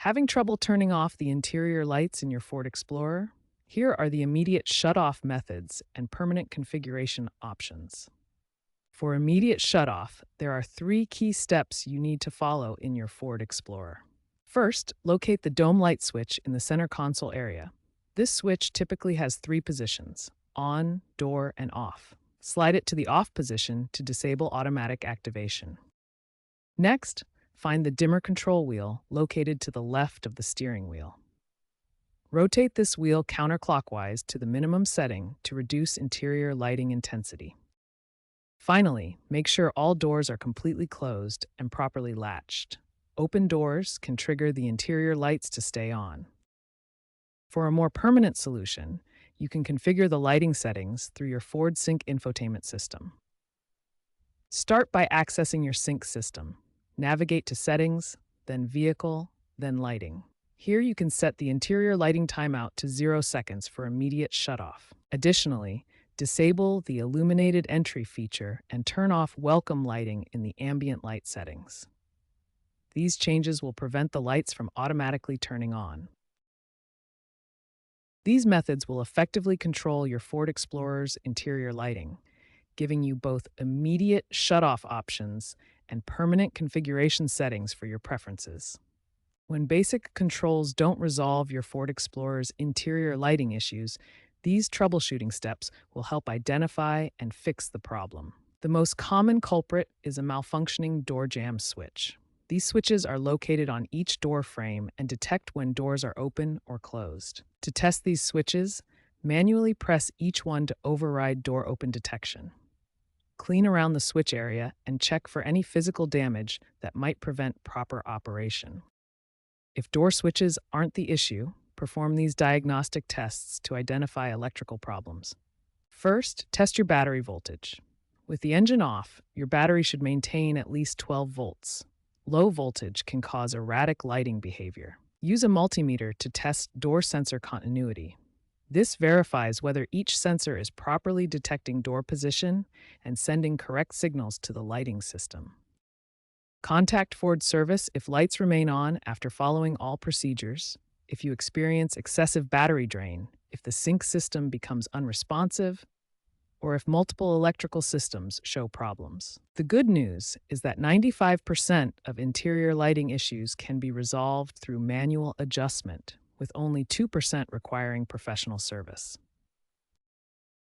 Having trouble turning off the interior lights in your Ford Explorer? Here are the immediate shut-off methods and permanent configuration options. For immediate shut-off, there are three key steps you need to follow in your Ford Explorer. First, locate the dome light switch in the center console area. This switch typically has three positions: on, door, and off. Slide it to the off position to disable automatic activation. Next, find the dimmer control wheel located to the left of the steering wheel. Rotate this wheel counterclockwise to the minimum setting to reduce interior lighting intensity. Finally, make sure all doors are completely closed and properly latched. Open doors can trigger the interior lights to stay on. For a more permanent solution, you can configure the lighting settings through your Ford Sync infotainment system. Start by accessing your sync system. Navigate to Settings, then Vehicle, then Lighting. Here you can set the interior lighting timeout to 0 seconds for immediate shutoff. Additionally, disable the illuminated entry feature and turn off welcome lighting in the ambient light settings. These changes will prevent the lights from automatically turning on. These methods will effectively control your Ford Explorer's interior lighting, giving you both immediate shutoff options and permanent configuration settings for your preferences. When basic controls don't resolve your Ford Explorer's interior lighting issues, these troubleshooting steps will help identify and fix the problem. The most common culprit is a malfunctioning door jamb switch. These switches are located on each door frame and detect when doors are open or closed. To test these switches, manually press each one to override door open detection. Clean around the switch area and check for any physical damage that might prevent proper operation. If door switches aren't the issue, perform these diagnostic tests to identify electrical problems. First, test your battery voltage. With the engine off, your battery should maintain at least 12 volts. Low voltage can cause erratic lighting behavior. Use a multimeter to test door sensor continuity. This verifies whether each sensor is properly detecting door position and sending correct signals to the lighting system. Contact Ford Service if lights remain on after following all procedures, if you experience excessive battery drain, if the sync system becomes unresponsive, or if multiple electrical systems show problems. The good news is that 95% of interior lighting issues can be resolved through manual adjustment, with only 2% requiring professional service.